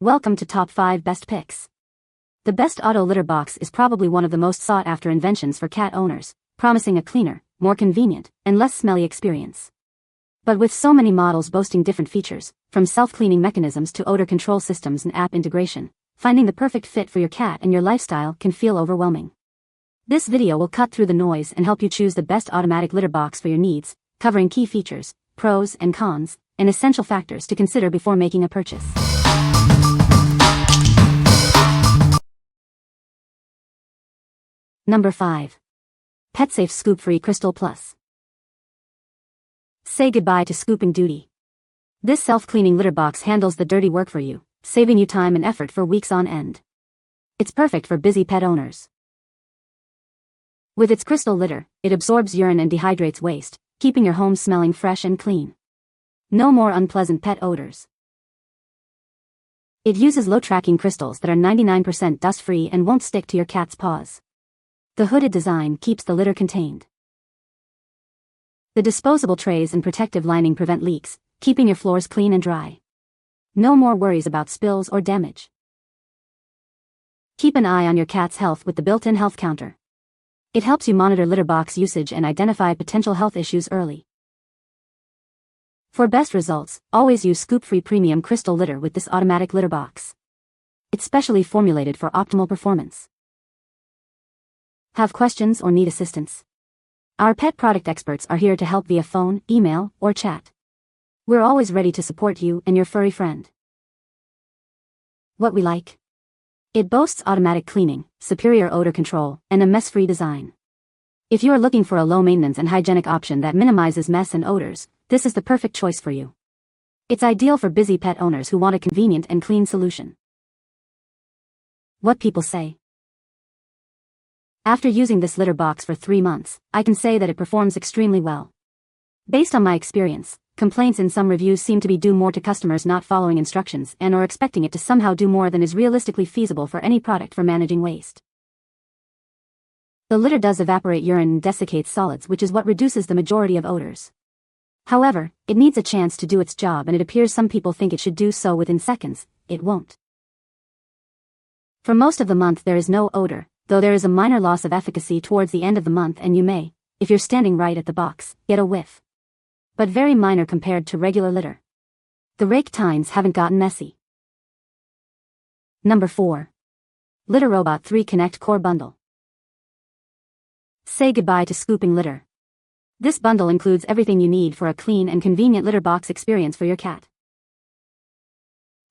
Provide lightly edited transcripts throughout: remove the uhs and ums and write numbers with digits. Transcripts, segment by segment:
Welcome to Top 5 Best Picks. The Best Auto Litter Box is probably one of the most sought-after inventions for cat owners, promising a cleaner, more convenient, and less smelly experience. But with so many models boasting different features, from self-cleaning mechanisms to odor control systems and app integration, finding the perfect fit for your cat and your lifestyle can feel overwhelming. This video will cut through the noise and help you choose the best automatic litter box for your needs, covering key features, pros and cons, and essential factors to consider before making a purchase. Number 5. PetSafe ScoopFree Crystal Plus. Say goodbye to scooping duty. This self-cleaning litter box handles the dirty work for you, saving you time and effort for weeks on end. It's perfect for busy pet owners. With its crystal litter, it absorbs urine and dehydrates waste, keeping your home smelling fresh and clean. No more unpleasant pet odors. It uses low-tracking crystals that are 99% dust-free and won't stick to your cat's paws. The hooded design keeps the litter contained. The disposable trays and protective lining prevent leaks, keeping your floors clean and dry. No more worries about spills or damage. Keep an eye on your cat's health with the built-in health counter. It helps you monitor litter box usage and identify potential health issues early. For best results, always use ScoopFree Premium Crystal Litter with this automatic litter box. It's specially formulated for optimal performance. Have questions or need assistance? Our pet product experts are here to help via phone, email, or chat. We're always ready to support you and your furry friend. What we like? It boasts automatic cleaning, superior odor control, and a mess-free design. If you are looking for a low-maintenance and hygienic option that minimizes mess and odors, this is the perfect choice for you. It's ideal for busy pet owners who want a convenient and clean solution. What people say. After using this litter box for 3 months, I can say that it performs extremely well. Based on my experience, complaints in some reviews seem to be due more to customers not following instructions and or expecting it to somehow do more than is realistically feasible for any product for managing waste. The litter does evaporate urine and desiccates solids, which is what reduces the majority of odors. However, it needs a chance to do its job, and it appears some people think it should do so within seconds. It won't. For most of the month there is no odor, though there is a minor loss of efficacy towards the end of the month, and you may, if you're standing right at the box, get a whiff. But very minor compared to regular litter. The rake tines haven't gotten messy. Number 4. Litter Robot 3 Connect Core Bundle. Say goodbye to scooping litter. This bundle includes everything you need for a clean and convenient litter box experience for your cat.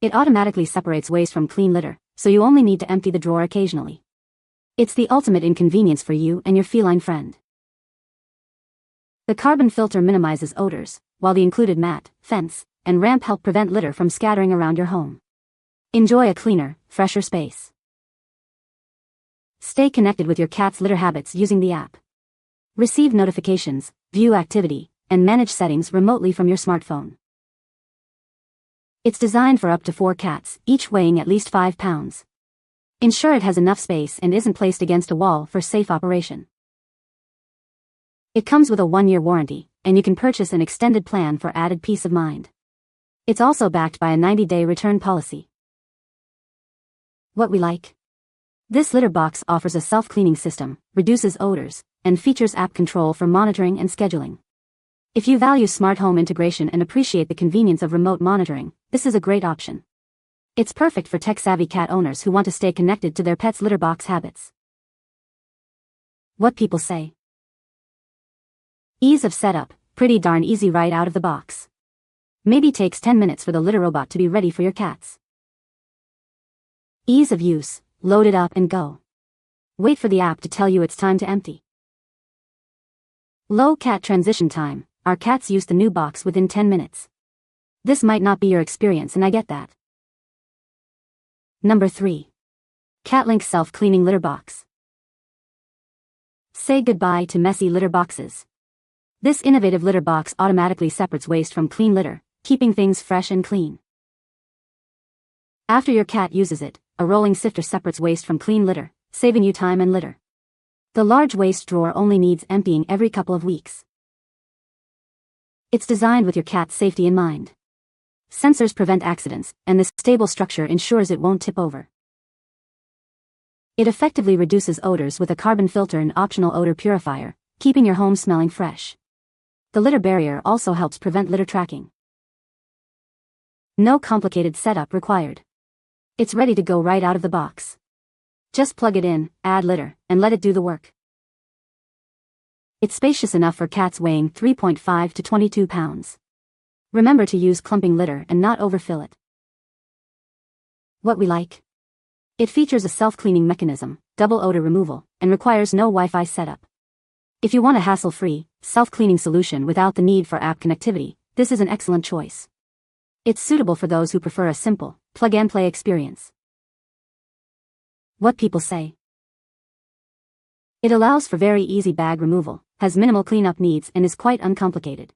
It automatically separates waste from clean litter, so you only need to empty the drawer occasionally. It's the ultimate inconvenience for you and your feline friend. The carbon filter minimizes odors, while the included mat, fence, and ramp help prevent litter from scattering around your home. Enjoy a cleaner, fresher space. Stay connected with your cat's litter habits using the app. Receive notifications, view activity, and manage settings remotely from your smartphone. It's designed for up to 4 cats, each weighing at least 5 pounds. Ensure it has enough space and isn't placed against a wall for safe operation. It comes with a 1-year warranty, and you can purchase an extended plan for added peace of mind. It's also backed by a 90-day return policy. What we like? This litter box offers a self-cleaning system, reduces odors, and features app control for monitoring and scheduling. If you value smart home integration and appreciate the convenience of remote monitoring, this is a great option. It's perfect for tech-savvy cat owners who want to stay connected to their pet's litter box habits. What people say. Ease of setup, pretty darn easy right out of the box. Maybe takes 10 minutes for the litter robot to be ready for your cats. Ease of use, load it up and go. Wait for the app to tell you it's time to empty. Low cat transition time, our cats use the new box within 10 minutes. This might not be your experience, and I get that. Number 3. CATLINK Self-Cleaning Litter Box. Say goodbye to messy litter boxes. This innovative litter box automatically separates waste from clean litter, keeping things fresh and clean. After your cat uses it, a rolling sifter separates waste from clean litter, saving you time and litter. The large waste drawer only needs emptying every couple of weeks. It's designed with your cat's safety in mind. Sensors prevent accidents, and this stable structure ensures it won't tip over. It effectively reduces odors with a carbon filter and optional odor purifier, keeping your home smelling fresh. The litter barrier also helps prevent litter tracking. No complicated setup required. It's ready to go right out of the box. Just plug it in, add litter, and let it do the work. It's spacious enough for cats weighing 3.5 to 22 pounds. Remember to use clumping litter and not overfill it. What we like. It features a self-cleaning mechanism, double odor removal, and requires no Wi-Fi setup. If you want a hassle-free, self-cleaning solution without the need for app connectivity, this is an excellent choice. It's suitable for those who prefer a simple, plug-and-play experience. What people say. It allows for very easy bag removal, has minimal cleanup needs, and is quite uncomplicated.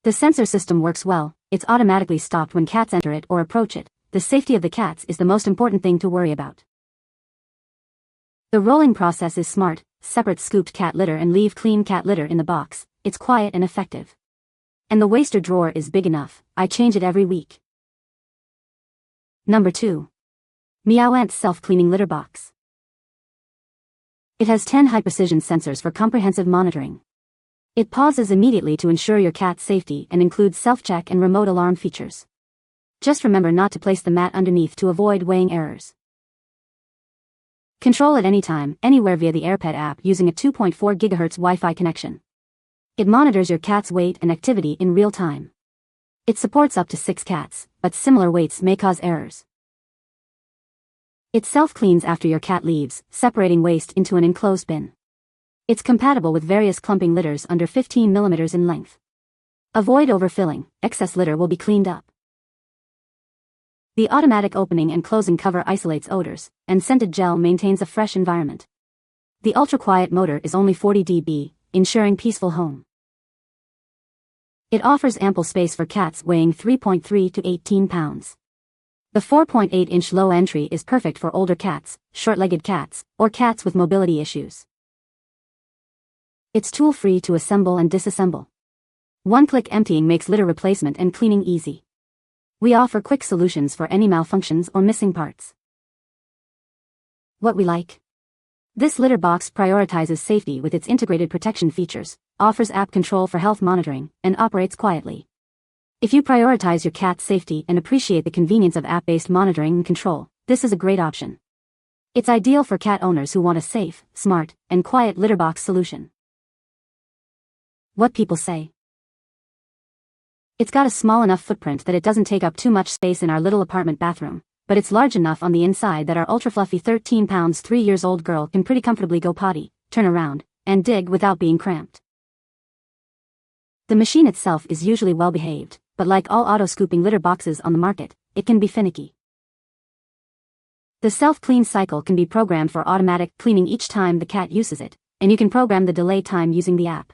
The sensor system works well, it's automatically stopped when cats enter it or approach it. The safety of the cats is the most important thing to worry about. The rolling process is smart, separate scooped cat litter and leave clean cat litter in the box. It's quiet and effective. And the waster drawer is big enough, I change it every week. Number 2. Meowant self-cleaning litter box. It has 10 high-precision sensors for comprehensive monitoring. It pauses immediately to ensure your cat's safety and includes self-check and remote alarm features. Just remember not to place the mat underneath to avoid weighing errors. Control at any time, anywhere via the AirPet app using a 2.4 GHz Wi-Fi connection. It monitors your cat's weight and activity in real time. It supports up to 6 cats, but similar weights may cause errors. It self-cleans after your cat leaves, separating waste into an enclosed bin. It's compatible with various clumping litters under 15 mm in length. Avoid overfilling, excess litter will be cleaned up. The automatic opening and closing cover isolates odors, and scented gel maintains a fresh environment. The ultra-quiet motor is only 40 dB, ensuring peaceful home. It offers ample space for cats weighing 3.3 to 18 pounds. The 4.8-inch low entry is perfect for older cats, short-legged cats, or cats with mobility issues. It's tool-free to assemble and disassemble. One-click emptying makes litter replacement and cleaning easy. We offer quick solutions for any malfunctions or missing parts. What we like. This litter box prioritizes safety with its integrated protection features, offers app control for health monitoring, and operates quietly. If you prioritize your cat's safety and appreciate the convenience of app-based monitoring and control, this is a great option. It's ideal for cat owners who want a safe, smart, and quiet litter box solution. What people say. It's got a small enough footprint that it doesn't take up too much space in our little apartment bathroom, but it's large enough on the inside that our ultra-fluffy 13 pounds 3 years old girl can pretty comfortably go potty, turn around, and dig without being cramped. The machine itself is usually well behaved, but like all auto-scooping litter boxes on the market, it can be finicky. The self-clean cycle can be programmed for automatic cleaning each time the cat uses it, and you can program the delay time using the app.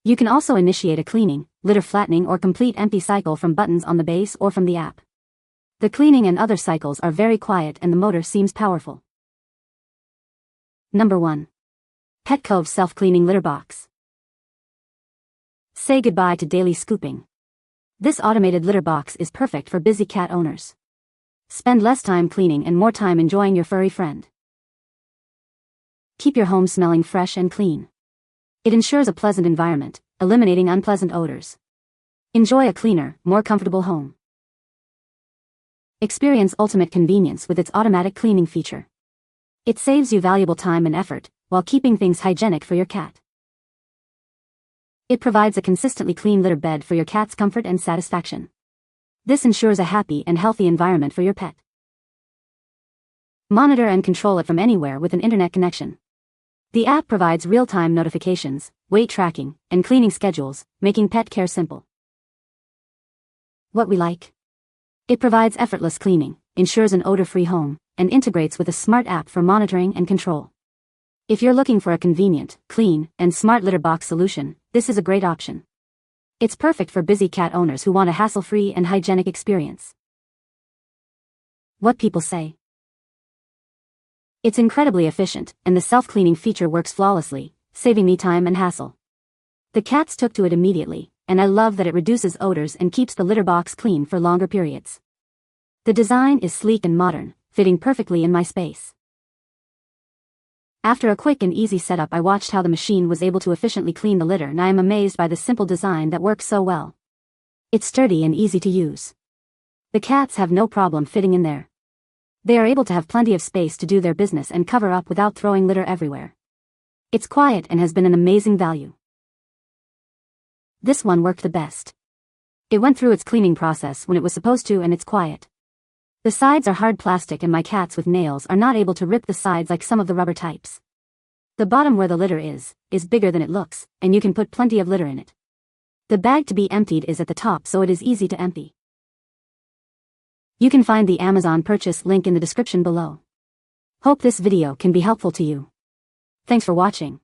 You can also initiate a cleaning, litter flattening or complete empty cycle from buttons on the base or from the app. The cleaning and other cycles are very quiet and the motor seems powerful. Number 1. PetCove self-cleaning litter box. Say goodbye to daily scooping. This automated litter box is perfect for busy cat owners. Spend less time cleaning and more time enjoying your furry friend. Keep your home smelling fresh and clean. It ensures a pleasant environment, eliminating unpleasant odors. Enjoy a cleaner, more comfortable home. Experience ultimate convenience with its automatic cleaning feature. It saves you valuable time and effort, while keeping things hygienic for your cat. It provides a consistently clean litter bed for your cat's comfort and satisfaction. This ensures a happy and healthy environment for your pet. Monitor and control it from anywhere with an internet connection. The app provides real-time notifications, weight tracking, and cleaning schedules, making pet care simple. What we like. It provides effortless cleaning, ensures an odor-free home, and integrates with a smart app for monitoring and control. If you're looking for a convenient, clean, and smart litter box solution, this is a great option. It's perfect for busy cat owners who want a hassle-free and hygienic experience. What people say. It's incredibly efficient, and the self-cleaning feature works flawlessly, saving me time and hassle. The cats took to it immediately, and I love that it reduces odors and keeps the litter box clean for longer periods. The design is sleek and modern, fitting perfectly in my space. After a quick and easy setup, I watched how the machine was able to efficiently clean the litter, and I am amazed by the simple design that works so well. It's sturdy and easy to use. The cats have no problem fitting in there. They are able to have plenty of space to do their business and cover up without throwing litter everywhere. It's quiet and has been an amazing value. This one worked the best. It went through its cleaning process when it was supposed to, and it's quiet. The sides are hard plastic, and my cats with nails are not able to rip the sides like some of the rubber types. The bottom where the litter is bigger than it looks, and you can put plenty of litter in it. The bag to be emptied is at the top, so it is easy to empty. You can find the Amazon purchase link in the description below. Hope this video can be helpful to you. Thanks for watching.